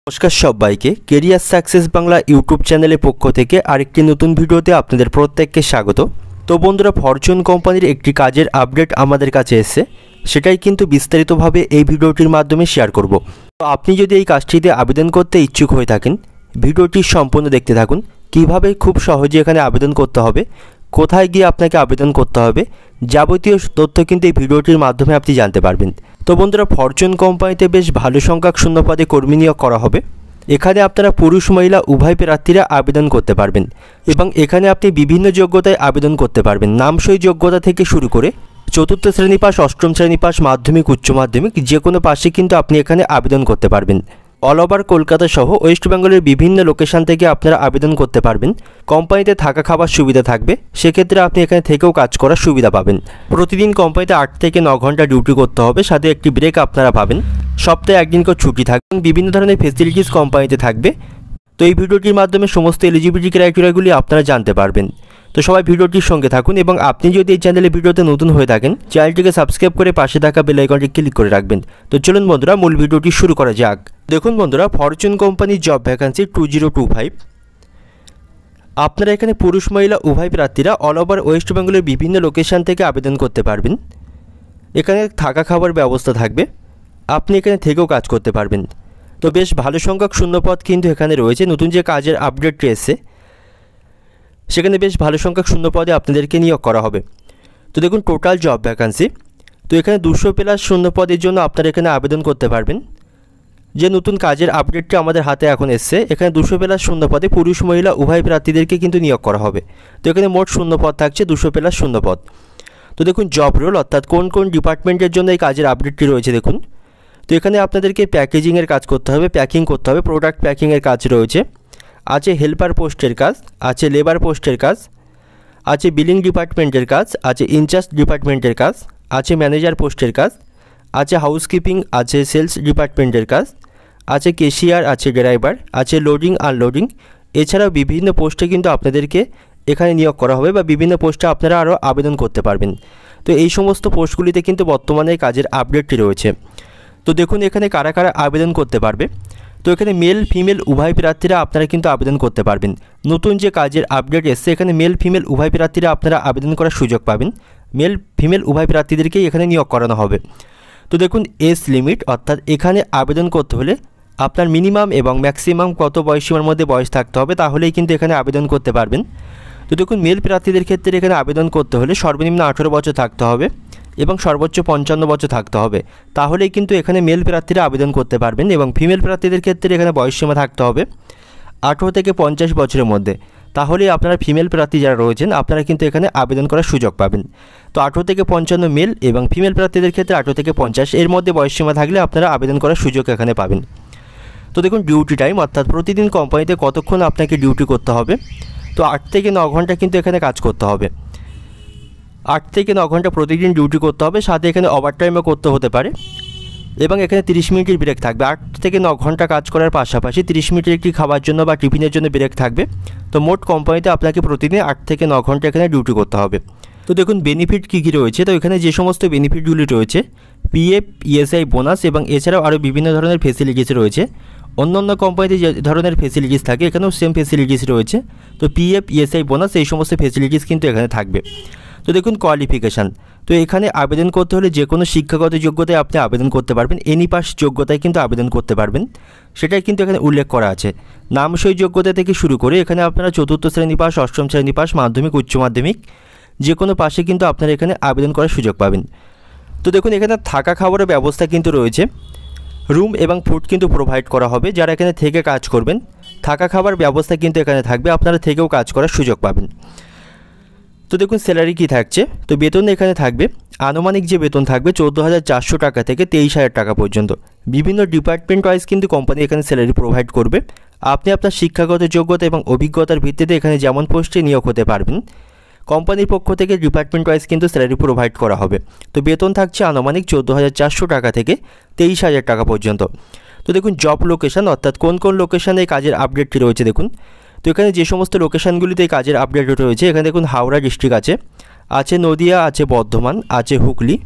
নমস্কার সবাইকে career success Bangla YouTube চ্যানেলের পক্ষ থেকে আরেকটি নতুন ভিডিওতে আপনাদের প্রত্যেককে স্বাগত। তো বন্ধুরা, ফরচুন কোম্পানির একটি কাজের আপডেট আমাদের কাছে এসেছে, সেটাই কিন্তু বিস্তারিতভাবে এই ভিডিওটির মাধ্যমে শেয়ার করব। তো আপনি যদি এই কাজটিতে আবেদন করতে ইচ্ছুক হয়ে থাকেন, ভিডিওটি সম্পূর্ণ দেখতে থাকুন। কিভাবে খুব সহজে এখানে আবেদন করতে হবে, কোথায় গিয়ে আপনাকে আবেদন করতে হবে, যাবতীয় তথ্য কিন্তু এই ভিডিওটির মাধ্যমে আপনি জানতে পারবেন। তো বন্ধুরা, ফরচুন কোম্পানিতে বেশ ভালো সংখ্যক শূন্যপদে কর্মী নিয়োগ করা হবে। এখানে আপনারা পুরুষ মহিলা উভয় প্রার্থীরা আবেদন করতে পারবেন এবং এখানে আপনি বিভিন্ন যোগ্যতায় আবেদন করতে পারবেন। নামসই যোগ্যতা থেকে শুরু করে চতুর্থ শ্রেণী পাস, অষ্টম শ্রেণী পাস, মাধ্যমিক, উচ্চ মাধ্যমিক যে কোনো পাশে কিন্তু আপনি এখানে আবেদন করতে পারবেন। অল ওভার কলকাতা সহ ওয়েস্ট বেঙ্গলের বিভিন্ন লোকেশন থেকে আপনারা আবেদন করতে পারবেন। কোম্পানিতে থাকা খাবার সুবিধা থাকবে, সেক্ষেত্রে আপনি এখানে থেকেও কাজ করার সুবিধা পাবেন। প্রতিদিন কোম্পানিতে 8 থেকে 9 ঘন্টা ডিউটি করতে হবে, সাথে একটি ব্রেক আপনারা পাবেন। সপ্তাহে একদিন করে ছুটি থাকবে, বিভিন্ন ধরনের ফেসিলিটিস কোম্পানিতে থাকবে। তো এই ভিডিওটির মাধ্যমে সমস্ত এলিজিবিলিটি ক্রাইটেরিয়াগুলি আপনারা জানতে পারবেন। তো সবাই ভিডিওটির সঙ্গে থাকুন এবং আপনি যদি এই চ্যানেলে ভিডিওতে নতুন হয়ে থাকেন, চ্যানেলটিকে সাবস্ক্রাইব করে পাশে থাকা বেল আইকনটি ক্লিক করে রাখবেন। তো চলুন বন্ধুরা, মূল ভিডিওটি শুরু করা যাক। দেখুন বন্ধুরা, ফরচুন কোম্পানির জব ভ্যাকান্সি 2025। আপনারা এখানে পুরুষ মহিলা উভয় প্রার্থীরা অল ওভার ওয়েস্ট বেঙ্গলের বিভিন্ন লোকেশন থেকে আবেদন করতে পারবেন। এখানে থাকা খাবার ব্যবস্থা থাকবে, আপনি এখানে থেকেও কাজ করতে পারবেন। তো বেশ ভালো সংখ্যক শূন্যপদ কিন্তু এখানে রয়েছে। নতুন যে কাজের আপডেটটি এসেছে, সেখানে বেশ ভালো সংখ্যক শূন্যপদে আপনাদেরকে নিয়োগ করা হবে। তো দেখুন, টোটাল জব ভ্যাকান্সি, তো এখানে 200+ শূন্যপদের জন্য আপনারা এখানে আবেদন করতে পারবেন। যে নতুন কাজের আপডেটটি আমাদের হাতে এখন এসছে, এখানে 200+ শূন্যপদে পুরুষ মহিলা উভয় প্রার্থীদেরকে কিন্তু নিয়োগ করা হবে। তো এখানে মোট শূন্যপদ থাকছে 200+ শূন্যপদ। তো দেখুন, জব রোল অর্থাৎ কোন কোন ডিপার্টমেন্টের জন্য এই কাজের আপডেটটি রয়েছে দেখুন। তো এখানে আপনাদেরকে প্যাকেজিংয়ের কাজ করতে হবে, প্যাকিং করতে হবে, প্রোডাক্ট প্যাকিংয়ের কাজ রয়েছে, আছে হেল্পার পোস্টের কাজ, আছে লেবার পোস্টের কাজ, আছে বিলিং ডিপার্টমেন্টের কাজ, আছে ইনচার্জ ডিপার্টমেন্টের কাজ, আছে ম্যানেজার পোস্টের কাজ, আছে হাউসকিপিং, আছে সেলস ডিপার্টমেন্টের কাজ, আছে ক্যাশিয়ার, আছে ড্রাইভার, আছে লোডিং আনলোডিং। এছাড়াও বিভিন্ন পোস্টে কিন্তু আপনাদেরকে এখানে নিয়োগ করা হবে বা বিভিন্ন পোস্টে আপনারা আরও আবেদন করতে পারবেন। তো এই সমস্ত পোস্টগুলিতে কিন্তু বর্তমানে কাজের আপডেটটি রয়েছে। তো দেখুন এখানে কারা কারা আবেদন করতে পারবে। তো এখানে মেল ফিমেল উভয় প্রার্থীরা আপনারা কিন্তু আবেদন করতে পারবেন। নতুন যে কাজের আপডেট এসছে, এখানে মেল ফিমেল উভয় প্রার্থীরা আপনারা আবেদন করার সুযোগ পাবেন। মেল ফিমেল উভয় প্রার্থীদেরকেই এখানে নিয়োগ করানো হবে। তো দেখুন, এজ লিমিট অর্থাৎ এখানে আবেদন করতে হলে আপনার মিনিমাম এবং ম্যাক্সিমাম কত বয়সীমার মধ্যে বয়স থাকতে হবে, তাহলেই কিন্তু এখানে আবেদন করতে পারবেন। তো দেখুন, মেল প্রার্থীদের ক্ষেত্রে এখানে আবেদন করতে হলে সর্বনিম্ন 18 বছর থাকতে হবে এবং সর্বোচ্চ 55 বছর থাকতে হবে, তাহলেই কিন্তু এখানে মেল প্রার্থীরা আবেদন করতে পারবেন। এবং ফিমেল প্রার্থীদের ক্ষেত্রে এখানে বয়সসীমা থাকতে হবে 18 থেকে 50 বছরের মধ্যে, তাহলেই আপনারা ফিমেল প্রার্থী যারা রয়েছেন আপনারা কিন্তু এখানে আবেদন করার সুযোগ পাবেন। তো 18 থেকে 55 মেল এবং ফিমেল প্রার্থীদের ক্ষেত্রে 18 থেকে 50 এর মধ্যে বয়সসীমা থাকলে আপনারা আবেদন করার সুযোগ এখানে পাবেন। তো দেখুন, ডিউটি টাইম অর্থাৎ প্রতিদিন কোম্পানিতে কতক্ষণ আপনাকে ডিউটি করতে হবে। তো 8 থেকে 9 ঘন্টা কিন্তু এখানে কাজ করতে হবে। 8 থেকে 9 ঘন্টা প্রতিদিন ডিউটি করতে হবে, সাথে এখানে ওভারটাইমও করতে হতে পারে এবং এখানে 30 মিনিটের ব্রেক থাকবে। 8 থেকে 9 ঘন্টা কাজ করার পাশাপাশি 30 মিনিটের একটি খাবার জন্য বা টিফিনের জন্য ব্রেক থাকবে। তো মোট কোম্পানিতে আপনাকে প্রতিদিন 8 থেকে 9 ঘন্টা এখানে ডিউটি করতে হবে। তো দেখুন বেনিফিট কী কী রয়েছে। তো এখানে যে সমস্ত বেনিফিটগুলি রয়েছে, পিএফ, ইএসআই, বোনাস এবং এছাড়াও আরও বিভিন্ন ধরনের ফেসিলিটিস রয়েছে। অন্য কোম্পানিতে যে ধরনের ফেসিলিটিস থাকে, এখানেও সেম ফেসিলিটিস রয়েছে। তো পিএফ, ইএসআই, বোনাস এই সমস্ত ফেসিলিটিস কিন্তু এখানে থাকবে। তো দেখুন কোয়ালিফিকেশান, তো এখানে আবেদন করতে হলে যে কোনো শিক্ষাগত যোগ্যতায় আপনি আবেদন করতে পারবেন। এনি পাস যোগ্যতায় কিন্তু আবেদন করতে পারবেন, সেটাই কিন্তু এখানে উল্লেখ করা আছে। নামসই যোগ্যতা থেকে শুরু করে এখানে আপনারা চতুর্থ শ্রেণী পাস, অষ্টম শ্রেণী পাস, মাধ্যমিক, উচ্চ মাধ্যমিক যে কোনো পাশে কিন্তু আপনারা এখানে আবেদন করার সুযোগ পাবেন। তো দেখুন, এখানে থাকা খাবারের ব্যবস্থা কিন্তু রয়েছে, রুম এবং ফুড কিন্তু প্রোভাইড করা হবে। যারা এখানে থেকে কাজ করবেন, থাকা খাবার ব্যবস্থা কিন্তু এখানে থাকবে, আপনারা থেকেও কাজ করার সুযোগ পাবেন। তো দেখুন স্যালারি কী থাকছে। তো বেতন এখানে থাকবে, আনুমানিক যে বেতন থাকবে 14,400 টাকা থেকে 23,000 টাকা পর্যন্ত। বিভিন্ন ডিপার্টমেন্ট ওয়াইজ কিন্তু কোম্পানি এখানে স্যালারি প্রোভাইড করবে। আপনি আপনার শিক্ষাগত যোগ্যতা এবং অভিজ্ঞতার ভিত্তিতে এখানে যেমন পোস্টে নিয়োগ হতে পারবেন। কোম্পানির পক্ষ থেকে ডিপার্টমেন্ট ওয়াইজ কিন্তু স্যালারি প্রোভাইড করা হবে। তো বেতন থাকছে আনুমানিক 14,400 টাকা থেকে 23,000 টাকা পর্যন্ত। তো দেখুন জব লোকেশান অর্থাৎ কোন কোন লোকেশানে কাজের আপডেটটি রয়েছে দেখুন। তো এখানে যে সমস্ত লোকেশানগুলিতে কাজের আপডেট রয়েছে, এখানে দেখুন হাওড়া ডিস্ট্রিক্ট আছে, নদিয়া আছে, বর্ধমান আছে, হুগলি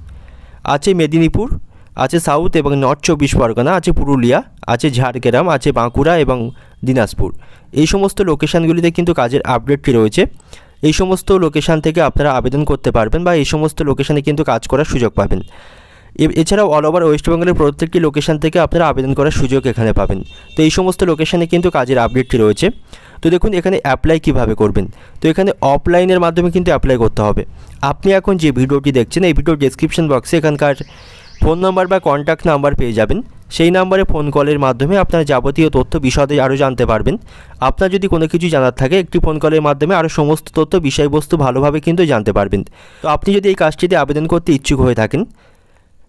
আছে, মেদিনীপুর আছে সাউথ এবং নর্থ 24 পরগনা, আছে পুরুলিয়া, আছে ঝাড়গ্রাম, আছে বাঁকুড়া এবং দিনাজপুর। এই সমস্ত লোকেশানগুলিতে কিন্তু কাজের আপডেটটি রয়েছে। এই সমস্ত লোকেশান থেকে আপনারা আবেদন করতে পারবেন বা এই সমস্ত লোকেশানে কিন্তু কাজ করার সুযোগ পাবেন। এছাড়াও অল ওভার ওয়েস্ট বেঙ্গলের প্রত্যেকটি লোকেশান থেকে আপনারা আবেদন করার সুযোগ এখানে পাবেন। তো এই সমস্ত লোকেশানে কিন্তু কাজের আপডেটটি রয়েছে। তো দেখুন এখানে অ্যাপ্লাই কিভাবে করবেন। তো এখানে অফলাইনের মাধ্যমে কিন্তু অ্যাপ্লাই করতে হবে। আপনি এখন যে ভিডিওটি দেখছেন এই ভিডিওর ডেসক্রিপশন বক্সে এখানকার ফোন নাম্বার বা কন্ট্যাক্ট নাম্বার পেয়ে যাবেন। সেই নাম্বারে ফোন কলের মাধ্যমে আপনার যাবতীয় তথ্য বিশদে আরও জানতে পারবেন। আপনার যদি কোনো কিছু জানার থাকে একটি ফোন কলের মাধ্যমে আরও সমস্ত তথ্য বিষয়বস্তু ভালোভাবে কিন্তু জানতে পারবেন। তো আপনি যদি এই কাজটিতে আবেদন করতে ইচ্ছুক হয়ে থাকেন,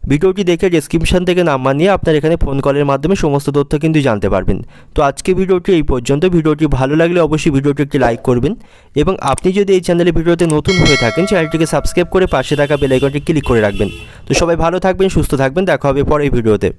ভিডিওটি দেখে ডেসক্রিপশন থেকে নাম্বার নিয়ে আপনার এখানে ফোন কলের মাধ্যমে সমস্ত তথ্য কিন্তু জানতে পারবেন। তো আজকে ভিডিওটি এই পর্যন্ত। ভিডিওটি ভালো লাগলে অবশ্যই ভিডিওটি একটি লাইক করবেন এবং আপনি যদি এই চ্যানেলে ভিডিওতে নতুন হয়ে থাকেন চ্যানেলটিকে সাবস্ক্রাইব করে পাশে থাকা বেল আইকনটি ক্লিক করে রাখবেন। তো সবাই ভালো থাকবেন, সুস্থ থাকবেন, দেখা হবে পরের ভিডিওতে।